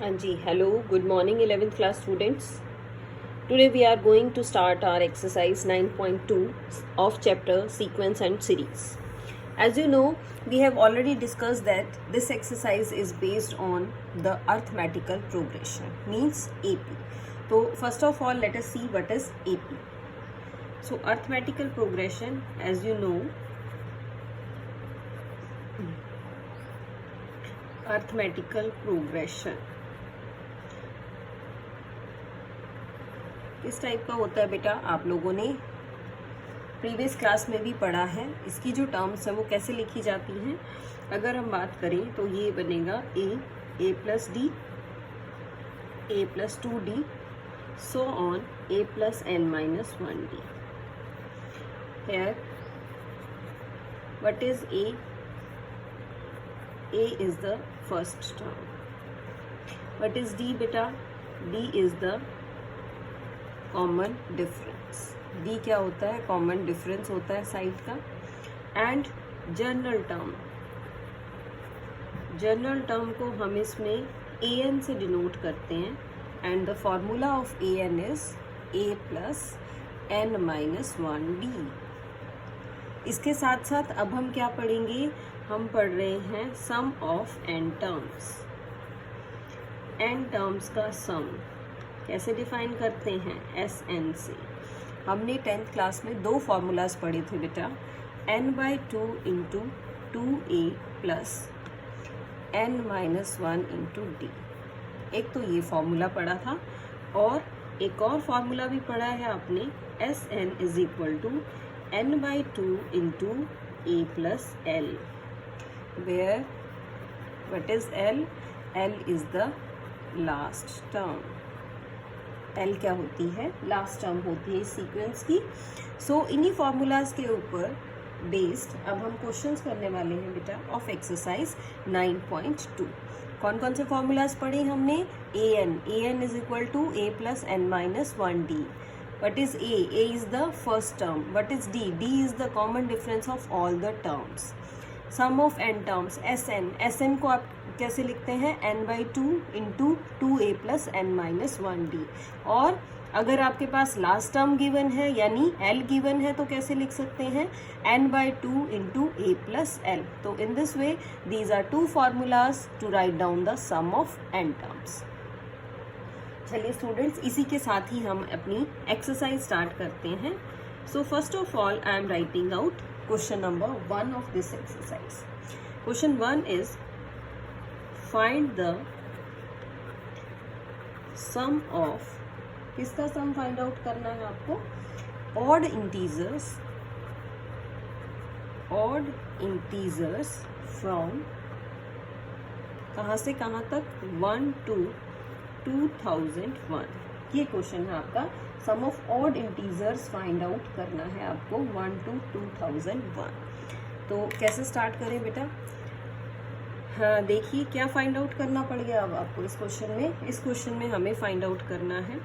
Anji, hello, good morning 11th class students. Today we are going to start our exercise 9.2 of chapter sequence and series. As you know, we have already discussed that this exercise is based on the arithmetical progression, means AP. So first of all, let us see what is AP. So arithmetical progression, as you know, arithmetical progression किस type का होता है बेटा, आप लोगों ने previous class में भी पढ़ा है. इसकी जो टर्म्स है वो कैसे लिखी जाती हैं. अगर हम बात करें तो ये बनेगा A plus D, A plus 2d, so on A plus N minus 1d. Here what is A is the first term. What is D बेटा, D is the common difference. D क्या होता है, कॉमन डिफरेंस होता है side का. And general term को हम इसमें ए एन से डिनोट करते हैं. And the formula of a N is a plus N minus 1d. इसके साथ साथ अब हम क्या पढ़ेंगे, हम पढ़ रहे हैं sum of N terms. N terms का सम कैसे डिफाइन करते हैं, एस एन से. हमने 10th क्लास में दो फार्मूलाज पढ़े थे बेटा, n/2 into 2a plus n minus 1 into D. एक तो ये फार्मूला पढ़ा था और एक और फार्मूला भी पढ़ा है आपने, S n is equal to n/2 into a plus L, where what is L, L is the last term. L क्या होती है, लास्ट टर्म होती है इस सीक्वेंस की. सो इन्हीं फॉर्मूलाज के ऊपर बेस्ड अब हम क्वेश्चंस करने वाले हैं बेटा ऑफ एक्सरसाइज 9.2. कौन कौन से फॉर्मूलाज पढ़े हमने, A N is equal to A plus N minus 1d. What is A is the first term. What is D is the common difference of all the terms. Sum of N terms, S N को आप कैसे लिखते हैं, n/2 into 2a plus N minus 1d. और अगर आपके पास last term given है यानी l गिवन है तो कैसे लिख सकते हैं, n/2 into a plus L. तो in this way these are two formulas to write down the sum of n terms. चलिए स्टूडेंट्स, इसी के साथ ही हम अपनी एक्सरसाइज स्टार्ट करते हैं. So first of all I am writing out question number 1 of this exercise. Question 1 is find the sum of, किसका sum find out करना है आपको, odd integers from कहाँ से कहाँ तक, 1 to 2001. ये क्वेश्चन है आपका. Sum of odd integers find out करना है आपको 1 to 2001. तो कैसे स्टार्ट करें बेटा, हाँ देखिए क्या फाइंड आउट करना पड़ गया अब आपको इस क्वेश्चन में. इस क्वेश्चन में हमें फाइंड आउट करना है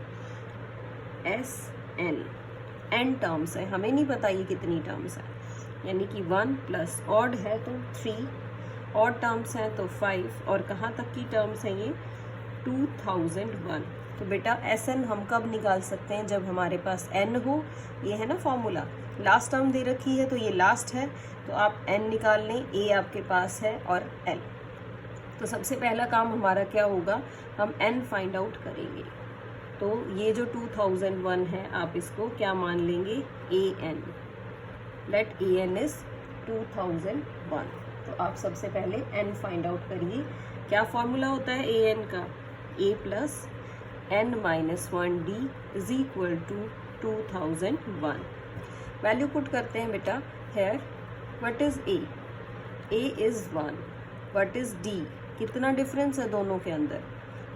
एस एन टर्म्स है. हमें नहीं पता ये कितनी टर्म्स है, यानी कि 1 प्लस ऑड है तो 3, ऑड टर्म्स हैं तो 5, और कहाँ तक की टर्म्स हैं ये 2001. तो बेटा एस एन हम कब निकाल सकते हैं, जब हमारे पास एन हो. ये है ना फॉर्मूला, लास्ट टर्म दे रखी है तो ये लास्ट है तो आप एन निकाल लें, ए आपके पास है और एल. तो सबसे पहला काम हमारा क्या होगा, हम एन फाइंड आउट करेंगे. तो ये जो 2001 है आप इसको क्या मान लेंगे, A N. Let A N is 2001. तो आप सबसे पहले एन फाइंड आउट करिए. क्या फॉर्मूला होता है ए एन का, A plus n minus 1d is equal to 2001. Value put करते हैं बेटा. Here what is A is 1. What is d, कितना डिफरेंस है दोनों के अंदर,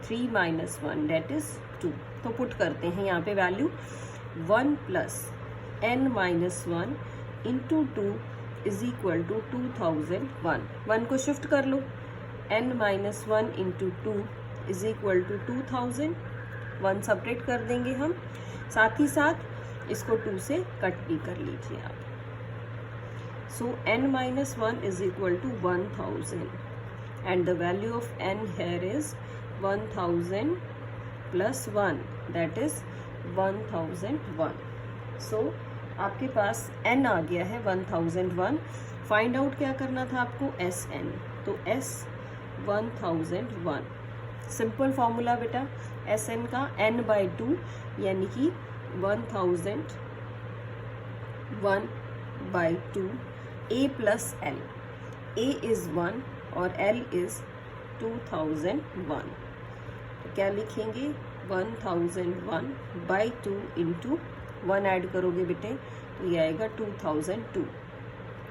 3 माइनस 1 डेट इज 2. तो पुट करते हैं यहाँ पे value, 1 plus n minus 1 into 2 is equal to 2001. 1 को शिफ्ट कर लो, n minus 1 into 2 is equal to 2000. 1 separate कर देंगे हम, साथ ही साथ इसको 2 से कट भी कर लीजिए आप. So n minus 1 is equal to 1000 and the value of n here is 1000 plus 1 that is 1001. So आपके पास n आ गया है 1001. फाइंड आउट क्या करना था आपको, Sn. तो S 1001 सिंपल फॉर्मूला बेटा Sn का n/2 यानी कि 1001/2 A plus L. A is 1 और L इज 2001. तो क्या लिखेंगे 1001/2 इंटू 1 ऐड करोगे बेटे तो ये आएगा 2002.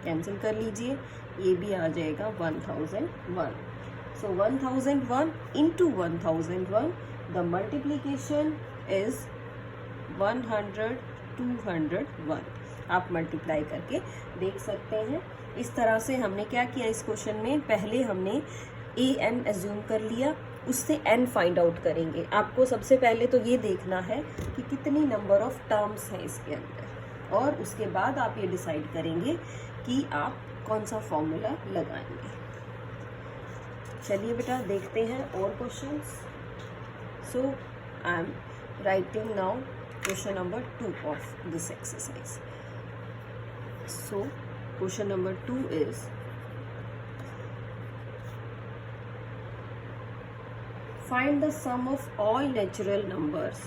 कैंसिल कर लीजिए, ये भी आ जाएगा 1001. सो 1001 इंटू 1001 द मल्टीप्लीकेशन इज 100 201. आप मल्टीप्लाई करके देख सकते हैं. इस तरह से हमने क्या किया इस क्वेश्चन में, पहले हमने an एज्यूम कर लिया, उससे n फाइंड आउट करेंगे. आपको सबसे पहले तो ये देखना है कि कितनी नंबर ऑफ टर्म्स हैं इसके अंदर, और उसके बाद आप ये डिसाइड करेंगे कि आप कौन सा फॉर्मूला लगाएंगे. चलिए बेटा देखते हैं और questions. So I am writing now question number 2 of this exercise. So question number 2 is find the sum of all natural numbers.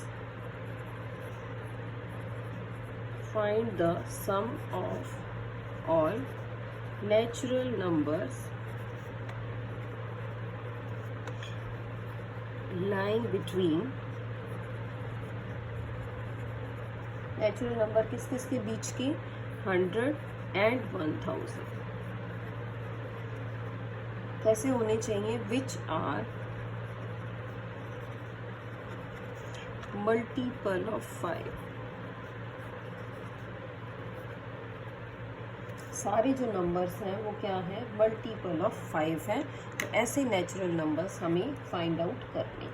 Find the sum of all natural numbers lying between. Natural number किस किस के बीच के, 100 and 1000. कैसे होने चाहिए, which are multiple of 5. सारे जो numbers हैं वो क्या है, मल्टीपल ऑफ 5 हैं. तो ऐसे नेचुरल नंबर्स हमें फाइंड आउट करने.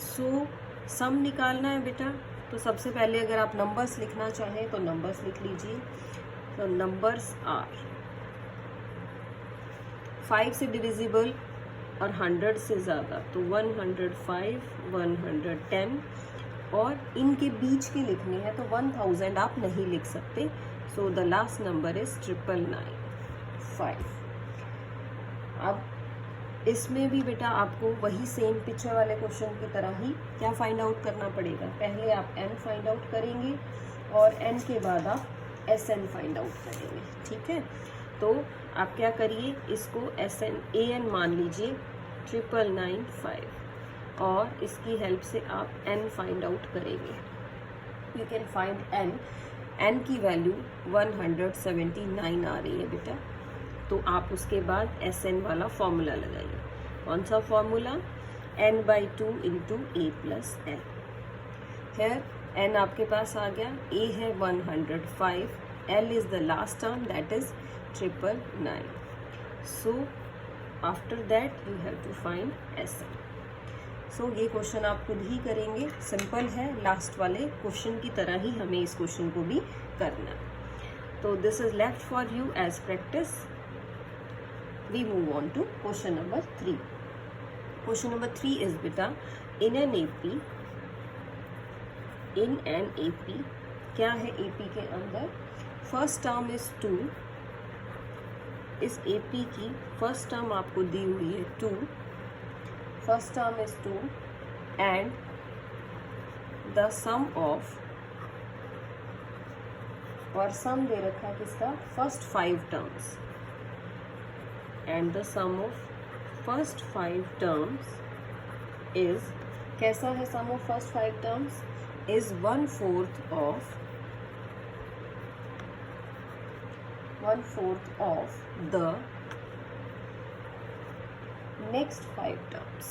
सो सम निकालना है बेटा. तो सबसे पहले अगर आप नंबर्स लिखना चाहें तो नंबर्स लिख लीजिए. तो नंबर्स आर 5 से डिविजिबल और 100 से ज़्यादा, तो 105 110, और इनके बीच के लिखने हैं तो 1000 आप नहीं लिख सकते. So the last number is 999.5. अब इसमें भी बेटा आपको वही सेम पिक्चर वाले क्वेश्चन की तरह ही क्या फाइंड आउट करना पड़ेगा. पहले आप n फाइंड आउट करेंगे और n के बाद आप Sn फाइंड आउट करेंगे. ठीक है, तो आप क्या करिए, इसको an मान लीजिए 999.5, और इसकी हेल्प से आप n फाइंड आउट करेंगे. यू कैन फाइंड n की वैल्यू 179 आ रही है बेटा. तो आप उसके बाद Sn वाला फॉर्मूला लगाइए. कौन सा formula, n/2 into A plus L. Here n आपके पास आ गया, A है 105, L is the last term that is 999. So after that you have to find Sn. So ये क्वेश्चन आप खुद ही करेंगे, सिंपल है, लास्ट वाले क्वेश्चन की तरह ही हमें इस क्वेश्चन को भी करना. तो this is left for you as practice. We move on to question number 3. Question number 3 is beta, in an AP क्या है AP के अंदर, फर्स्ट टर्म इज 2. इस AP की फर्स्ट टर्म आपको दी हुई है 2. First term is 2 and the sum of, और सम दे रखा है किसका, first 5 terms. And the sum of first 5 terms is, कैसा है sum of first 5 terms, is 1/4 of the next 5 terms.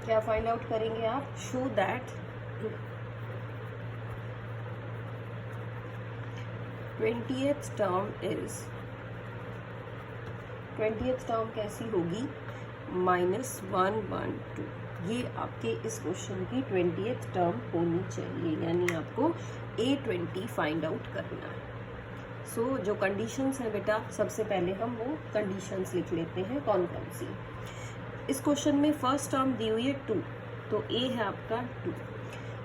क्या फाइंड आउट करेंगे आप, show that 20th term is, 20th term कैसी होगी, -112. ये आपके इस क्वेश्चन की 20th टर्म होनी चाहिए, यानी आपको A20 फाइंड आउट करना है. सो जो कंडीशंस हैं बेटा, सबसे पहले हम वो कंडीशंस लिख लेते हैं कौन कौन सी। इस क्वेश्चन में फर्स्ट टर्म दी हुई है 2, तो ए है आपका 2,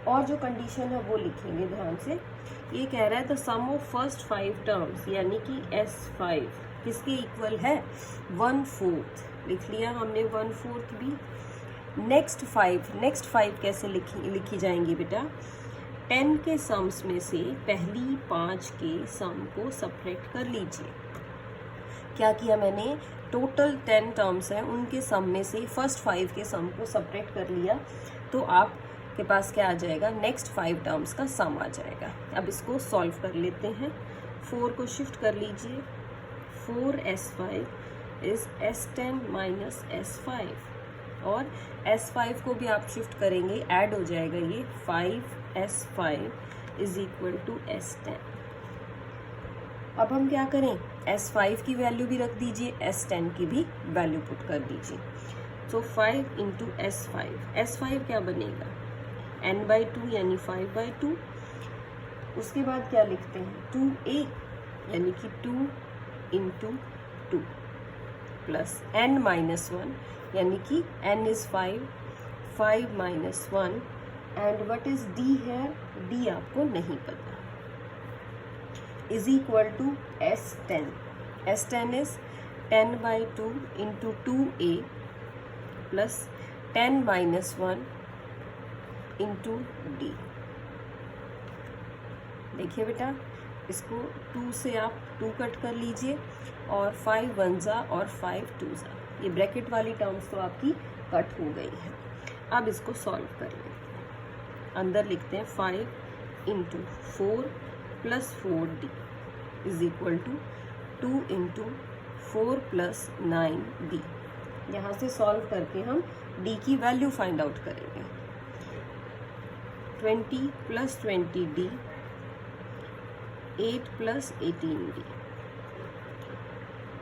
और जो कंडीशन है वो लिखेंगे ध्यान से। ये कह रहा है the sum of first 5 terms, यानी कि S5 किसके इक्वल है, 1/4। लिख लिया हमने 1/4 भी। नेक्स्ट 5 कैसे लिखी जाएंगी बेटा, 10 के सम्स में से पहली 5 के सम को सब्ट्रैक्ट कर लीजिए। क्या किया मैंने, टोटल 10 टर्म्स हैं उनके सम में से फर्स्ट 5 के सम को सब्ट्रैक्ट कर लिया, तो आपके पास क्या आ जाएगा, नेक्स्ट 5 टर्म्स का सम आ जाएगा। अब इसको सॉल्व कर लेते हैं। 4 को शिफ्ट कर लीजिए, 4S5 is S10 minus S5, और S5 को भी आप शिफ्ट करेंगे, ऐड हो जाएगा ये 5S5 is equal to S10। अब हम क्या करें, S5 की वैल्यू भी रख दीजिए, S10 की भी वैल्यू पुट कर दीजिए। तो 5 इंटू S5 क्या बनेगा, n/2 यानी 5/2। उसके बाद क्या लिखते हैं, 2a यानी कि 2 इंटू 2 प्लस n-1 यानी कि n is 5 minus 1, and what is d है, d आपको नहीं पता, is equal to S10। S10 is 10/2 into 2a plus 10-1 into d। देखिए बेटा, इसको 2 से आप 2 कट कर लीजिए, और 5 1 और 5 2, ये ब्रैकेट वाली टर्म्स तो आपकी कट हो गई है। अब इसको सॉल्व कर लेते हैं। अंदर लिखते हैं 5 into 4 plus 4d is equal to 2 into 4 plus 9d। यहाँ से सॉल्व करके हम d की वैल्यू फाइंड आउट करेंगे। 20 plus 20d, 8 plus 18d,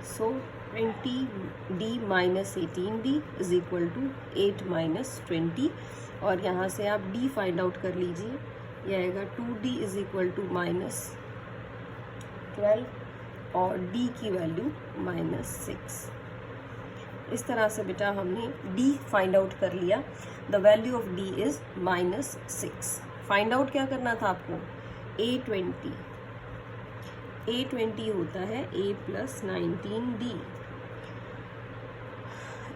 so 20d minus 18d is equal to 8 minus 20, और यहाँ से आप d फाइंड आउट कर लीजिए। यह आएगा 2d is equal to minus 12, और d की वैल्यू -6। इस तरह से बेटा हमने d फाइंड आउट कर लिया। The value of d is -6। Find out क्या करना था आपको, A20 होता है a प्लस 19d।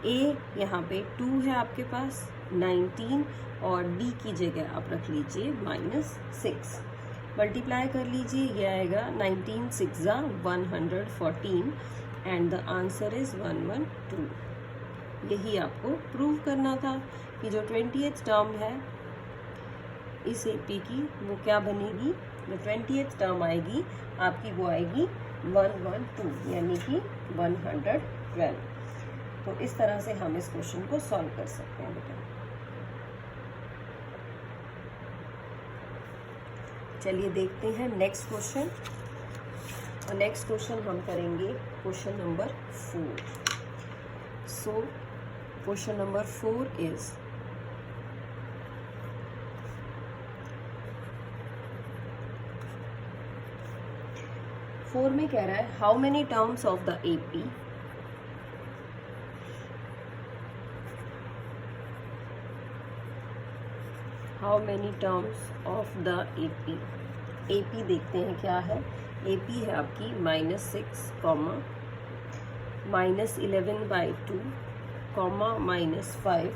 a यहाँ पे 2 है आपके पास, 19, और d की जगह आप रख लीजिए -6। मल्टीप्लाई कर लीजिए, ये आएगा 19 6 114, एंड द आंसर इज 112। यही आपको प्रूव करना था कि जो 20th टर्म है इस AP की, वो क्या बनेगी, जो 20th टर्म आएगी आपकी, वो आएगी 112 यानी कि 112। तो इस तरह से हम इस क्वेश्चन को सॉल्व कर सकते हैं बेटा। चलिए देखते हैं नेक्स्ट क्वेश्चन, और नेक्स्ट क्वेश्चन हम करेंगे question number 4। So question number 4 is, four में कह रहा है how many terms of the AP how many terms of the AP देखते हैं क्या है। AP है आपकी -6, -11/2, -5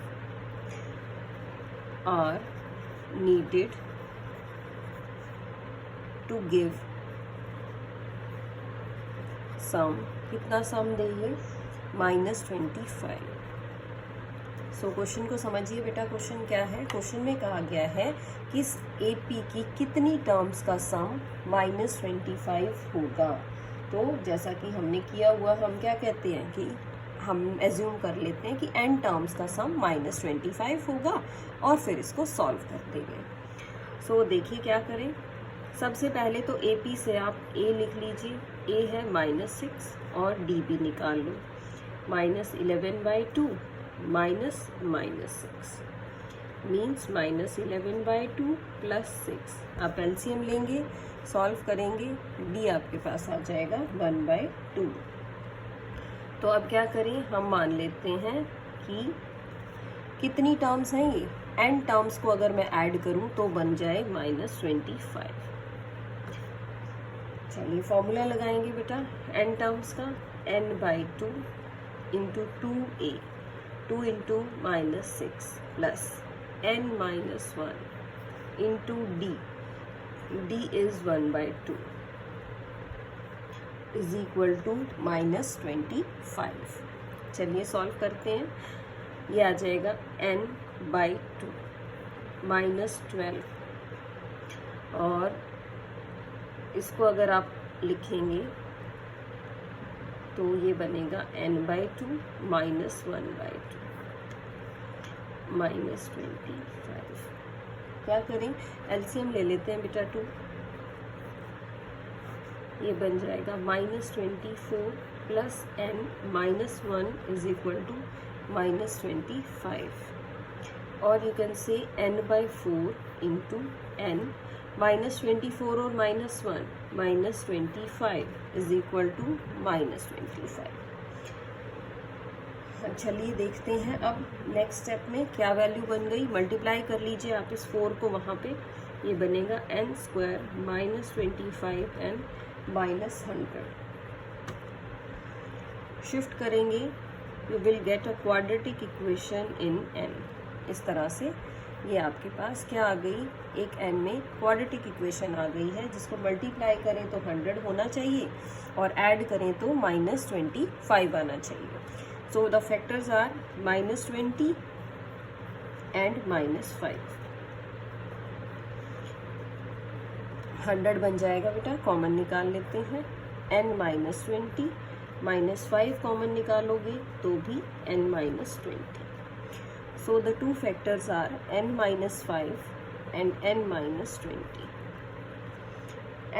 are needed to give sum. कितना सम देंगे, -25। सो क्वेश्चन को समझिए बेटा, क्वेश्चन क्या है। क्वेश्चन में कहा गया है कि इस AP की कितनी टर्म्स का सम -25 होगा। तो जैसा कि हमने किया हुआ, हम क्या कहते हैं कि हम एज्यूम कर लेते हैं कि n टर्म्स का सम -25 होगा, और फिर इसको सॉल्व कर देंगे। सो देखिए क्या करें। सबसे पहले तो AP से आप a लिख लीजिए, a है -6, और d भी निकाल लो, -11/2 -6 मीन्स -11/2 + 6। आप एलसीएम लेंगे सॉल्व करेंगे, डी आपके पास आ जाएगा 1/2। तो अब क्या करें, हम मान लेते हैं कि कितनी टर्म्स हैं ये, n टर्म्स को अगर मैं ऐड करूं तो बन जाए -25। चलिए फॉर्मूला लगाएंगे बेटा n टर्म्स का, n/2 into 2a, 2 into -6 plus n-1 into d is 1/2 is equal to -25। चलिए सॉल्व करते हैं, ये आ जाएगा n/2 -12, और इसको अगर आप लिखेंगे तो ये बनेगा n/2 -1/2 -25। क्या करें, एलसीएम ले लेते हैं बेटा 2, ये बन जाएगा -24 plus n -1 is equal to -25, और you can say n/4 into n, -24 और -1 -25 इज इक्वल टू -25। चलिए देखते हैं अब नेक्स्ट स्टेप में क्या वैल्यू बन गई। मल्टीप्लाई कर लीजिए आप इस 4 को वहाँ पे, ये बनेगा n² -25n -100। शिफ्ट करेंगे, you will get a quadratic equation in n। इस तरह से ये आपके पास क्या आ गई, एक n में क्वाड्रेटिक इक्वेशन आ गई है, जिसको मल्टीप्लाई करें तो 100 होना चाहिए और ऐड करें तो -25 आना चाहिए। So the factors are -20 and -5। 100 बन जाएगा बेटा, कॉमन निकाल लेते हैं, n-20 -5 कॉमन निकालोगे तो भी n-20। So the two factors are n-5 and n-20।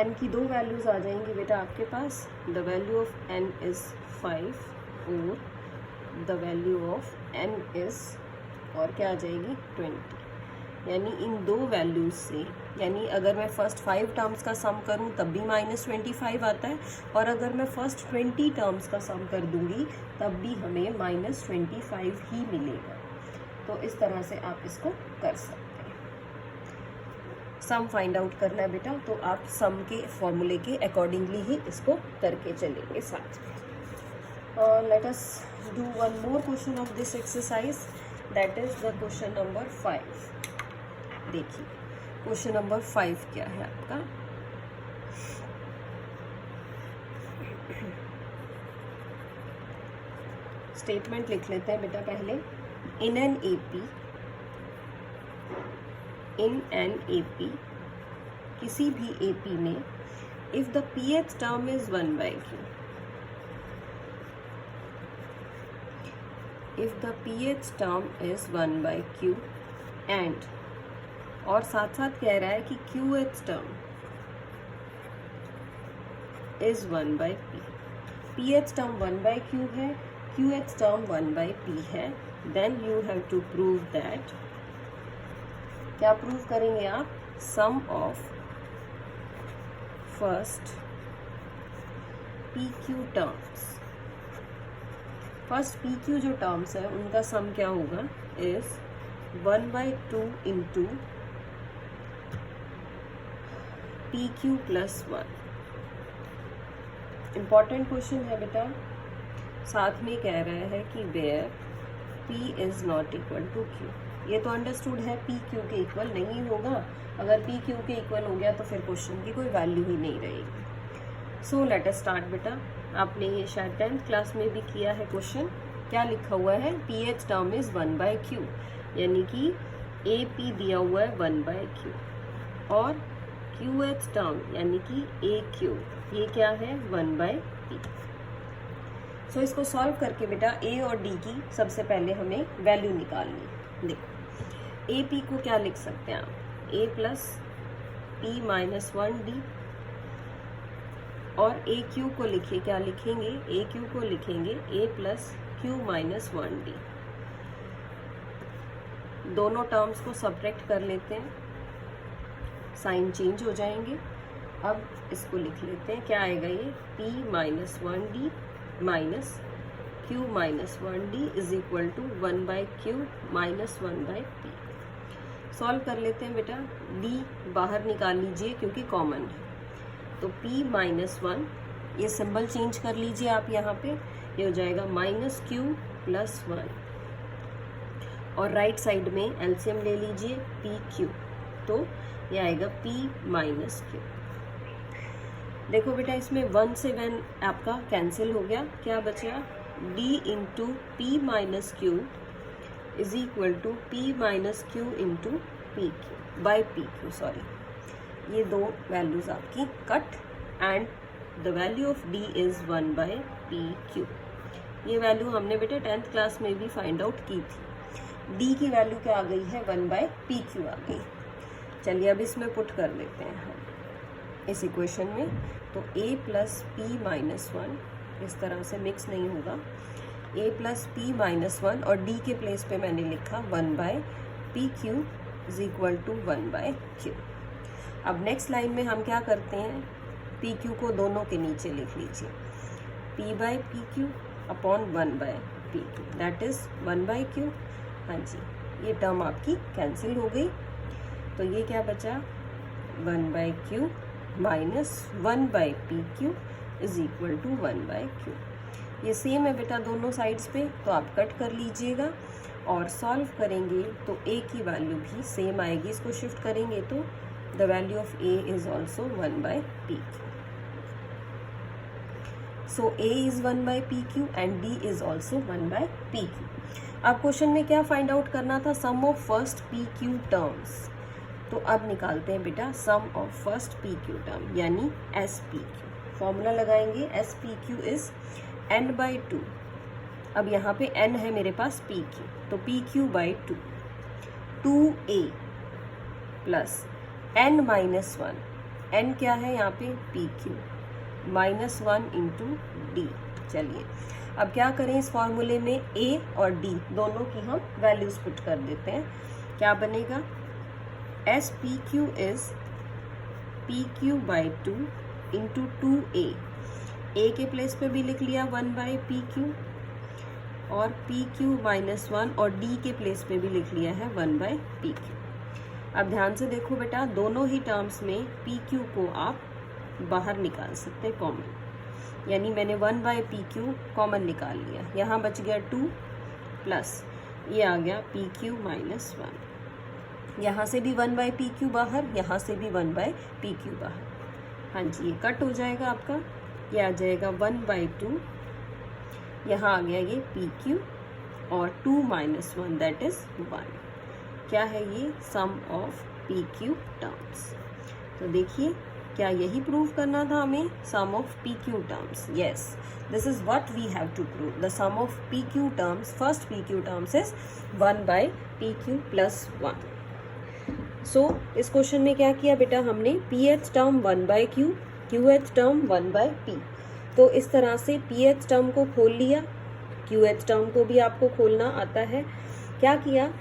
n की दो वैल्यूज आ जाएंगी बेटा आपके पास, the value of n is 5 और the value of n is, और क्या आ जाएगी 20। यानी इन दो वैल्यूज से, यानी अगर मैं फर्स्ट 5 टर्म्स का सम करूं तब भी -25 आता है, और अगर मैं फर्स्ट 20 टर्म्स का सम कर दूंगी तब भी हमें -25 ही मिलेगा। तो इस तरह से आप इसको कर सकते हैं। सम फाइंड आउट करना है बेटा, तो आप सम के फॉर्मूले के अकॉर्डिंगली ही इसको करके चलेंगे साथ में। Let us do one more question of this exercise, that is the question number 5। देखिए क्वेश्चन नंबर 5 क्या है आपका, स्टेटमेंट लिख लेते हैं बेटा पहले। In an AP, किसी भी AP में, if the pth term is 1/q, if the pth term is 1/q and, और साथ साथ कह रहा है कि qth term is 1/p, pth term 1/q है, qth term 1/p है, then you have to prove that, क्या प्रूव करेंगे आप, sum of first pq terms, first pq जो टर्म्स है उनका सम क्या होगा, is 1/2 into pq plus 1। Important question है बेटा, साथ में कह रहा है कि where p is not equal to q। ये तो अंडरस्टूड है p q के इक्वल नहीं होगा, अगर p q के इक्वल हो गया तो फिर क्वेश्चन की कोई वैल्यू ही नहीं रहेगी। सो लेट अस स्टार्ट बेटा, आपने ये शायद 10th क्लास में भी किया है क्वेश्चन। क्या लिखा हुआ है, ph टर्म इज 1/q, यानी कि AP दिया हुआ है 1/q, और qh टर्म यानी कि AQ, ये क्या है 1/p। सो इसको सॉल्व करके बेटा a और d की सबसे पहले हमें वैल्यू निकालनी। देखो AP को क्या लिख सकते हैं आप, a plus p minus 1d, और AQ को लिखिए, क्या लिखेंगे, AQ को लिखेंगे a plus q minus 1d। दोनों टर्म्स को सब्ट्रैक्ट कर लेते हैं, साइन चेंज हो जाएंगे। अब इसको लिख लेते हैं, क्या आएगा ये p minus 1d minus q minus 1d is equal to 1/q minus 1/p। Solve कर लेते हैं बेटा, d बाहर निकाल लीजिए क्योंकि कॉमन है, तो p माइनस 1, ये सिंबल चेंज कर लीजिए आप यहाँ पे, ये हो जाएगा माइनस q प्लस 1, और राइट साइड में एलसीएम ले लीजिए पी क्यू, तो ये आएगा p माइनस क्यू। देखो बेटा इसमें 1 से 1 आपका कैंसिल हो गया, क्या बचा d into P minus Q is equal to P minus Q into P Q by P Q, sorry, ये दो वैल्यूज आपकी cut and the value of d is 1/pq। ये वैल्यू हमने बेटा 10th क्लास में भी फाइंड आउट की थी। d की वैल्यू क्या आ गई है 1/pq आ गई। चलिए अब इसमें पुट कर लेते हैं हम इस इक्वेशन में, तो a प्लस पी माइनस 1 इस तरह से मिक्स नहीं होगा, a प्लस पी माइनस 1 और d के प्लेस पे मैंने लिखा 1/pq is equal to 1/q। अब नेक्स्ट लाइन में हम क्या करते हैं, pq को दोनों के नीचे लिख लीजिए, p/pq upon 1/pq that is 1/q। हाँ जी, ये टर्म आपकी कैंसिल हो गई, तो ये क्या बचा 1/q minus 1/pq is equal to 1/q। ये सेम है बेटा दोनों साइड्स पे, तो आप कट कर लीजिएगा और सॉल्व करेंगे तो a की वैल्यू भी सेम आएगी, इसको शिफ्ट करेंगे तो the value of a is also 1/pq। So a is 1/pq and d is also 1/pq। अब क्वेश्चन में क्या फाइंड आउट करना था, सम ऑफ फर्स्ट pq टर्म्स, तो अब निकालते हैं बेटा सम ऑफ फर्स्ट pq टर्म यानी SPQ। फॉर्मूला लगाएंगे, SPQ इज n/2। अब यहाँ पे n है मेरे पास pq, तो pq/2 2a plus n minus 1, n क्या है यहाँ पे pq माइनस 1 इंटू d। चलिए अब क्या करें, इस फॉर्मूले में a और d दोनों की हम वैल्यूज पुट कर देते हैं। क्या बनेगा, SPQ is pq/2 into 2a, a के प्लेस पे भी लिख लिया 1/pq और pq माइनस 1 और d के प्लेस पे भी लिख लिया है 1/pq। अब ध्यान से देखो बेटा, दोनों ही टर्म्स में pq को आप बाहर निकाल सकते हैं कॉमन, यानी मैंने 1/pq कॉमन निकाल लिया, यहाँ बच गया 2 प्लस ये आ गया pq माइनस 1, यहाँ से भी 1/pq बाहर, यहाँ से भी 1/pq बाहर। हाँ जी, ये कट हो जाएगा आपका, ये आ जाएगा 1/2, यहाँ आ गया ये pq और 2 माइनस 1 दैट इज 1। क्या है ये, सम ऑफ pq टर्म्स। तो देखिए क्या यही प्रूव करना था हमें, sum of pq terms. Yes, this is what we have to prove, the sum of pq terms, first pq terms is 1/pq plus 1। So इस क्वेश्चन में क्या किया बेटा हमने, pth term 1/q, qth term 1/p। तो इस तरह से pth टर्म को खोल लिया, qth टर्म को भी आपको खोलना आता है। क्या किया,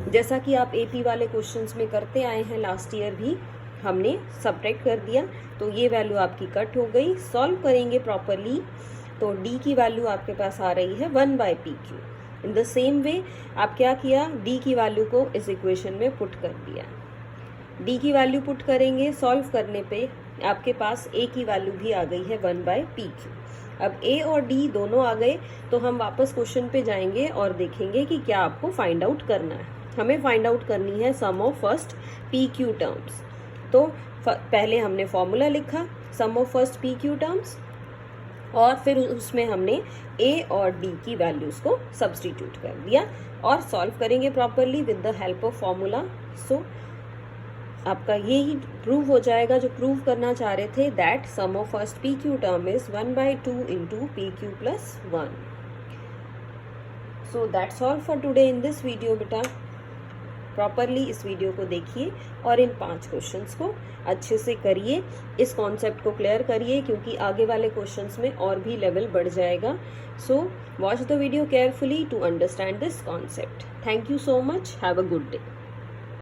जैसा कि आप AP वाले क्वेश्चंस में करते आए हैं लास्ट ईयर भी, हमने सब्ट्रैक्ट कर दिया, तो ये वैल्यू आपकी कट हो गई। सॉल्व करेंगे प्रॉपरली तो d की वैल्यू आपके पास आ रही है 1/pq। In the same way आप क्या किया, d की वैल्यू को इस इक्वेशन में पुट कर दिया, d की वैल्यू पुट करेंगे, सॉल्व करने पे आपके पास a की वैल्यू भी आ गई है 1/pq। अब a और d दोनों आ गए, तो हम वापस क्वेश्चन पे जाएंगे और देखेंगे कि क्या आपको फाइंड आउट करना है। हमें फाइंड आउट करनी है सम ऑफ फर्स्ट pq टर्म्स। तो पहले हमने फॉर्मूला लिखा सम ऑफ फर्स्ट pq टर्म्स, और फिर उसमें हमने a और d की वैल्यूज़ को सब्स्टिट्यूट कर दिया और सॉल्व करेंगे properly with the help of formula. So आपका यही प्रूव हो जाएगा जो प्रूव करना चाह रहे थे, that sum of first pq term is 1/2 into pq plus 1। So that's all for today in this video बेटा। प्रॉपरली इस वीडियो को देखिए और इन 5 क्वेश्चंस को अच्छे से करिए, इस कॉन्सेप्ट को क्लियर करिए क्योंकि आगे वाले क्वेश्चंस में और भी लेवल बढ़ जाएगा। So watch the video carefully to understand this concept. Thank you so much, have a good day.